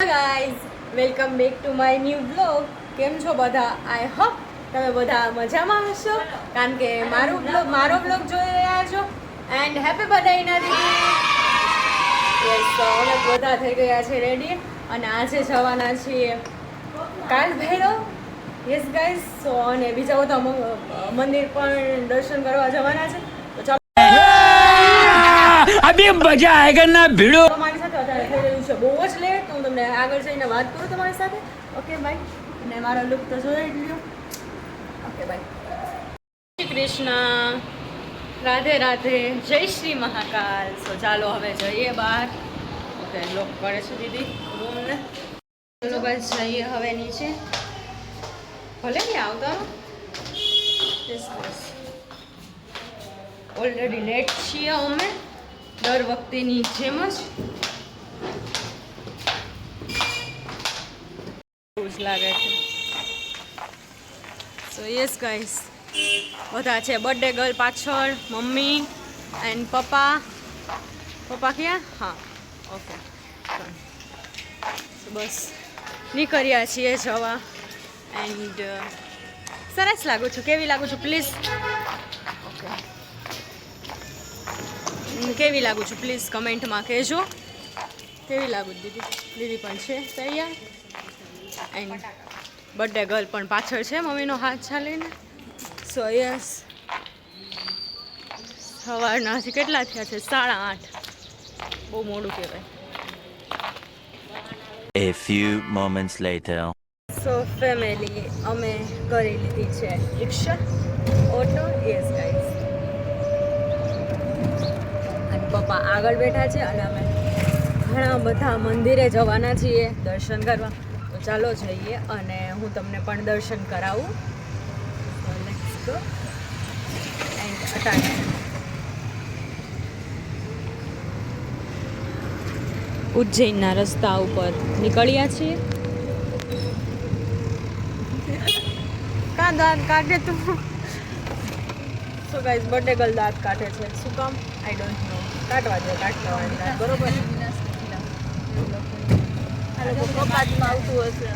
Guys, welcome back to my new blog. કેમ છો બધા? આઈ હોપ તમે બધા મજામાં હશો, કારણ કે મારો બ્લોગ જોઈ રહ્યા છો. એન્ડ હેપી બર્થડે ઇના દીદી. યસ, તો અમે બધા થઈ ગયા છે રેડી અને આજે જવાના છીએ કાલ ભૈરવ. યસ ગાઈઝ, સો અને બીજા બધા મંદિર પણ દર્શન કરવા જવાના છે. તો ચાલો अभी मजा आएगा ना भिड़ो. તમારી સાથે અત્યારે થઈ રહ્યું છે બહુ જ લેટ, તો હું તમને આગળ જઈને વાત કરું તમારી સાથે. Okay bye. અને મારો લુક તો જોઈ જ લ્યો. Okay bye. શ્રી કૃષ્ણ, રાધે રાધે, જય શ્રી મહાકાલ. સો ચાલો હવે જઈએ બહાર. ઓકે, લોક કરે છે દીદી રૂમને. ચલો બસ જઈએ હવે નીચે. ભલે નહીં આવતા ઓલરેડી લેટ છીએ અમે દર વખતેની જેમ જ. એવું જ લાગે છે. સો યસ ગાઈસ, બધા છે બર્થડે ગર્લ પાછળ, મમ્મી એન્ડ પપ્પા. પપ્પા ક્યાં? હા, ઓકે. બસ નીકળ્યા છીએ જવા. એન્ડ સરસ લાગુ છું. કેવી લાગુ છું પ્લીઝ? ઓકે, કેવી લાગુ છું પ્લીઝ કમેન્ટમાં કહેજો. કેવી લાગુ દીદી? દીદી પણ છે તૈયાર. એન્ડ બર્થડે ગર્લ પણ પાછળ છે મમ્મીનો હાથ ચાલીને. સો યસ, સવારના હજી કેટલા થયા છે? 8:30. બહુ મોડું કહેવાય. A few moments later. So family, અમે કરી લીધી છે રિક્ષા, ઓટો. યસ ગાઈઝ, અને પપ્પા આગળ બેઠા છે અને અમે ઘણા બધા મંદિરે જવાના છીએ દર્શન કરવા. તો ચાલો જઈએ અને હું તમને પણ દર્શન કરાવું. Let's go. એન્ડ અટાણે ઉજ્જૈનના રસ્તા ઉપર નીકળ્યા છીએ. કાં દાંત કાઢે તું? સો ગાઈઝ, બર્થડે ગર્લ દાંત કાઢે છે. શું કામ? I don't know. કાઢવા દે, કાઢતા હોય દાંત, બરોબર. કપાતમાં આવતું હશે.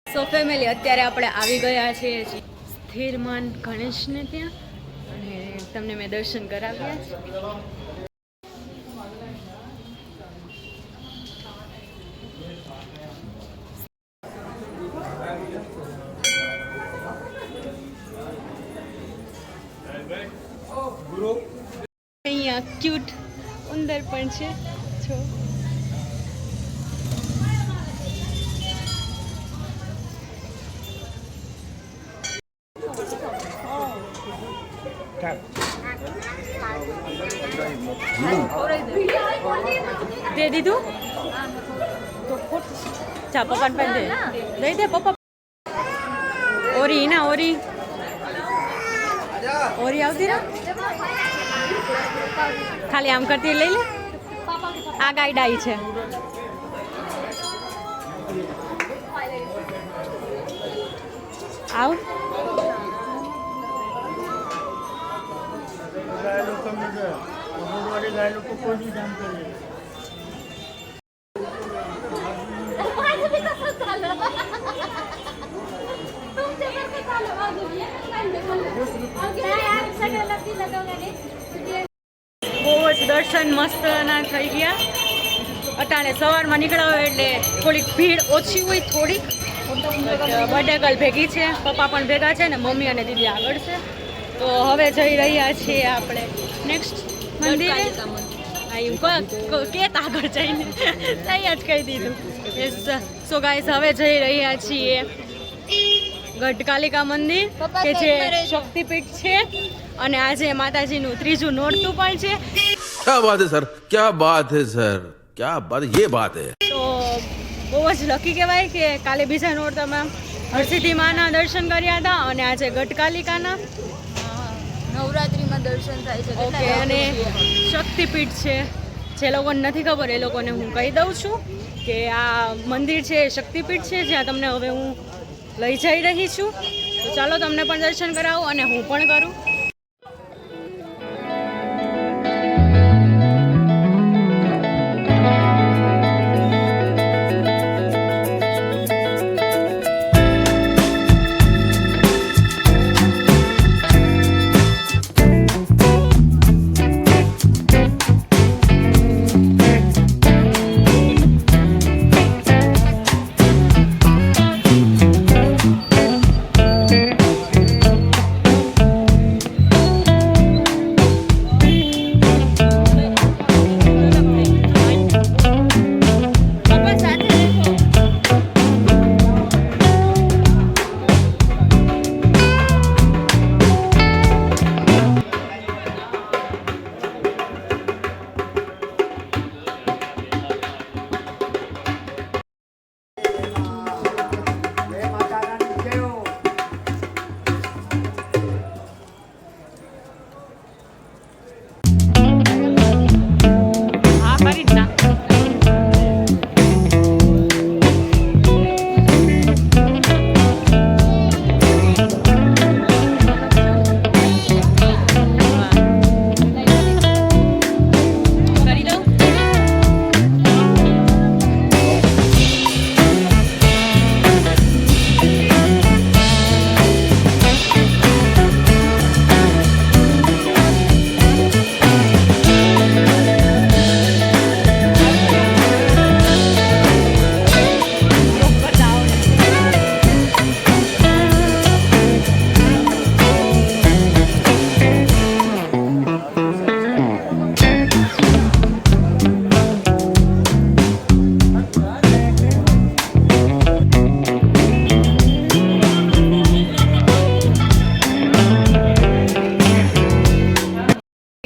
સો ફેમિલી, અત્યારે આપણે આવી ગયા છીએ સ્થિરમાન ગણેશને ત્યાં, અને તમને મેં દર્શન કરાવ્યા છે. અહીંયા ક્યુટ ઉંદર પણ છે. છો દે દીધું ચા પપ્પાને પણ દે. દઈ દે પપ્પા. ઓરી ના ઓરી આવતી ને, ખાલી આમ કરતી લઈ લે. આ ગાય ડાઈ છે. આવ. બહુ જ દર્શન મસ્તના થઈ ગયા. અટાણે સવારમાં નીકળ્યા હોય એટલે થોડીક ભીડ ઓછી હોય, થોડીક. બર્થડે ગર્લ ભેગી છે, પપ્પા પણ ભેગા છે ને મમ્મી અને દીદી આગળ છે. તો હવે જઈ રહ્યા છીએ આપણે નેક્સ્ટ મંદિરે. કે આગળ જઈને તૈયાર જ કહી દીધું. સો ગાઈસ, હવે જઈ રહ્યા છીએ ગઢકાલિકા મંદિર, કે જે શક્તિપીઠ છે. અને આજે માતાજીનું 3જું નોરતું પણ છે. क्या बात है सर, क्या बात है सर, क्या बात, ये बात है. તો બહુ જ લકી કહેવાય કે કાલે બીજા નોરતામાં હરસિદ્ધિ માના દર્શન કર્યા હતા અને આજે ગઢકાલિકાના. નવરાત્રિમાં દર્શન થાય છે. ઓકે, અને શક્તિપીઠ છે, જે લોકોને નથી ખબર એ લોકોને હું કહી દઉં છું કે આ મંદિર છે એ શક્તિપીઠ છે, જ્યાં તમને હવે હું લઈ જઈ રહી છું. તો ચાલો તમને પણ દર્શન કરાવું અને હું પણ કરું.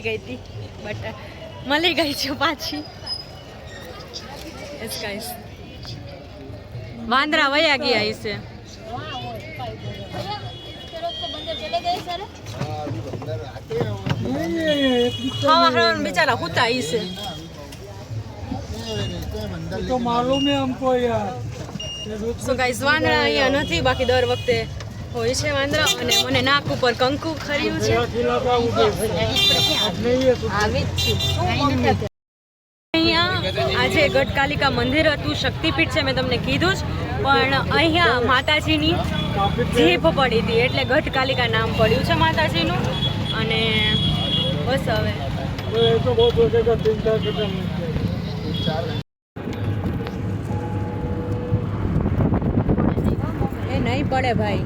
ગઈ હતી બટ મળી ગઈ છે પાછી. યસ ગાઈસ, વાંદરા વયા ગયા હશે. ખાવા ખાવાનું બિચારા હુતા હશે. तो मालूम है हमको यार. સો ગાઈસ, વાંદરા અહીંયા નથી, બાકી દર વખતે હોય છે વાંદરા. અને મને નાક ઉપર કંકુ ખર્યું છે. અહીંયા આજે ગઢકાલિકા મંદિર હતું, શક્તિપીઠ છે, મેં તમને કીધું જ. પણ અહીંયા માતાજીની જીભ પડી હતી એટલે ગઢકાલિકા નામ પડ્યું છે માતાજીનું. અને બસ હવે तो बहुत हो जाएगा 3-4 घंटा. એ નહીં પડે ભાઈ.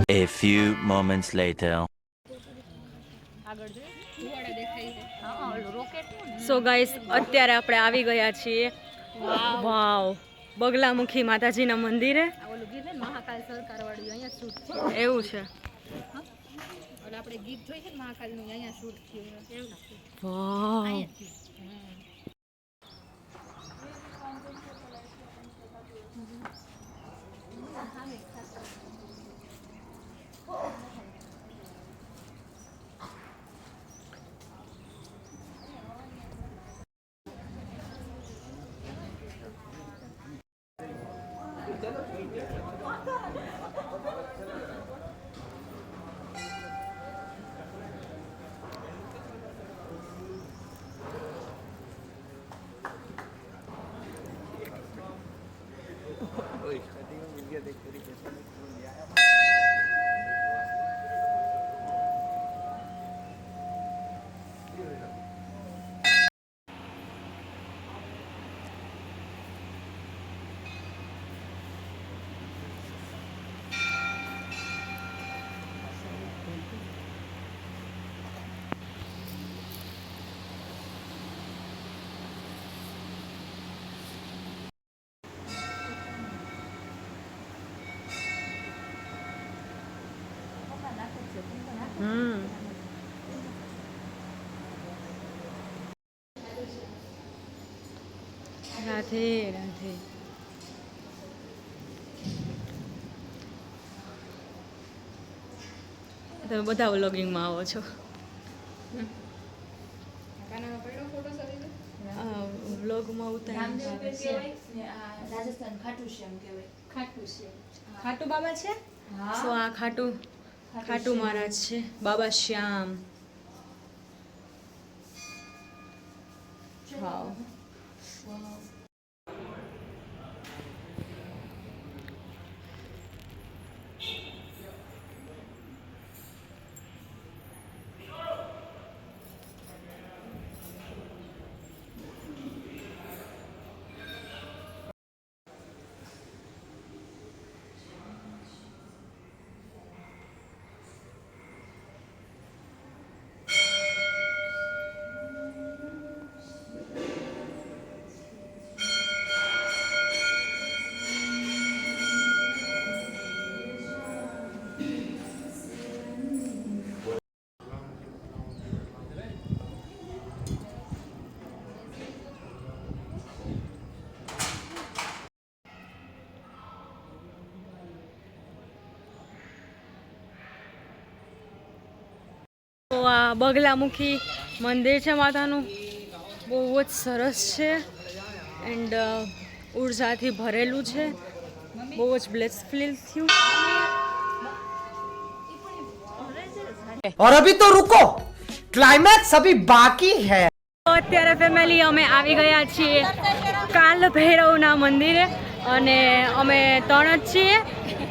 A few moments later. So guys, અત્યારે આપણે આવી ગયા છીએ વાવ બગલામુખી માતાજીના મંદિરે. મહાકાલ સરકાર વાળી અહીંયા શૂટ છે. એવું છે. આપણે ગીત જોઈ છે મહાકાલનું, અહીંયા શૂટ થયું. વાવ, રાધે રાધે. તમે બધા વ્લોગિંગમાં આવો છો. કાનામાં પડ્યો ફોટો સરી વ્લોગમાં ઉતાર રાજસ્થાન ખાટું શ્યામ કહેવાય. ખાટુ બાબા છે. સો આ ખાટુ મહારાજ છે, બાબા શ્યામ. વાવ. તો આ બગલામુખી મંદિર છે માતાનું, બહુ જ સરસ છે એન્ડ ઉર્જાથી ભરેલું છે, બહુ જ બ્લેસફુલ થયું. और अभी तो रुको, क्लाइमैक्स अभी बाकी है. તો અત્યારે ફેમિલી અમે આવી ગયા છીએ કાલ ભૈરવના મંદિરે અને અમે 3 જ છીએ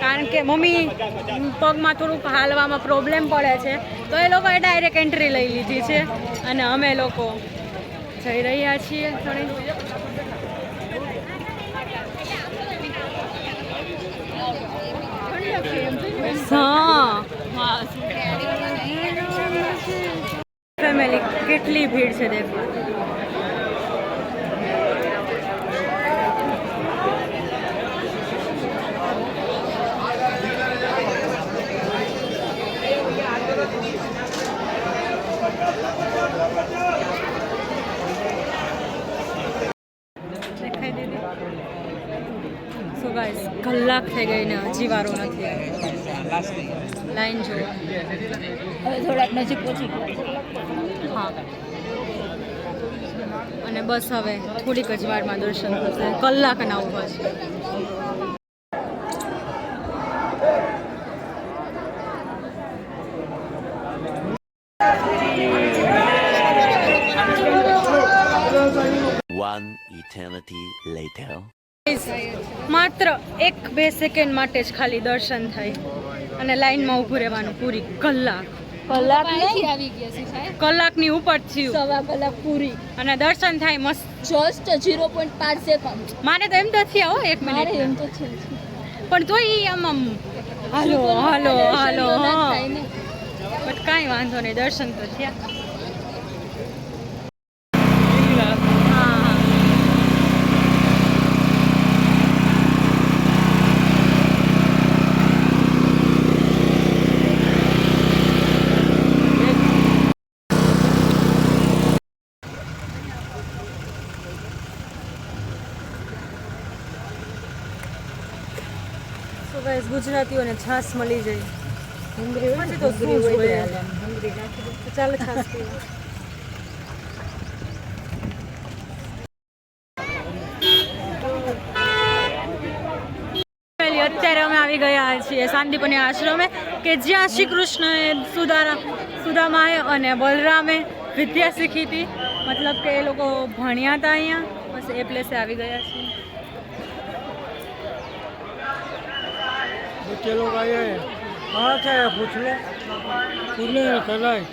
કારણ કે મમ્મી પગમાં થોડુંક હાલવામાં પ્રોબ્લેમ પડે છે તો એ લોકોએ ડાયરેક્ટ એન્ટ્રી લઈ લીધી છે અને અમે લોકો જઈ રહ્યા છીએ. ફેમિલી કેટલી ભીડ છે દેખો. દેખાઈ દીધી. સો ગાઈસ કલાક થઈ ગઈ ને હજી વારો નથી આવ્યો. લાઈન જો હવે થોડાક નજીક પહોંચી ગયા. હા અને બસ હવે થોડીક જ વારમાં દર્શન થશે. કલાકના ઊભા છે. One eternity later. માત્ર 1-2 સેકન્ડ માટે જ ખાલી દર્શન થાય અને લાઈનમાં ઊભું રહેવાનું પૂરી કલાક. અહીંથી આવી ગયા છે સાહેબ. કલાકની ઉપર થયું 1.5 કલાક પૂરી. અને દર્શન થાય મસ્ત. Just 0.5 second. મારે તો એમ તો થયા હો 1 મારે એમ મિનિટ તો છે પણ તોય આમ હાલો હાલો હાલો હા થાય ને. બટ કાંઈ વાંધો નહીં, દર્શન તો થયા. હા તો ગાઈસ ગુજરાતીઓને છાશ મળી જાય. પછી તો શું જોઈએ? તો ચાલો છાશ પીવા. અત્યારે અમે આવી ગયા છીએ શાંતિપની આશ્રમે કે જ્યાં શ્રી કૃષ્ણએ સુદામાએ અને બલરામે વિદ્યા શીખી હતી, મતલબ કે એ લોકો ભણ્યા હતા અહીંયા. બસ એ પ્લેસે આવી ગયા છીએ. बच्चे लोग आए हैं, कहाँ से है पूछ लो, पूछने कराए.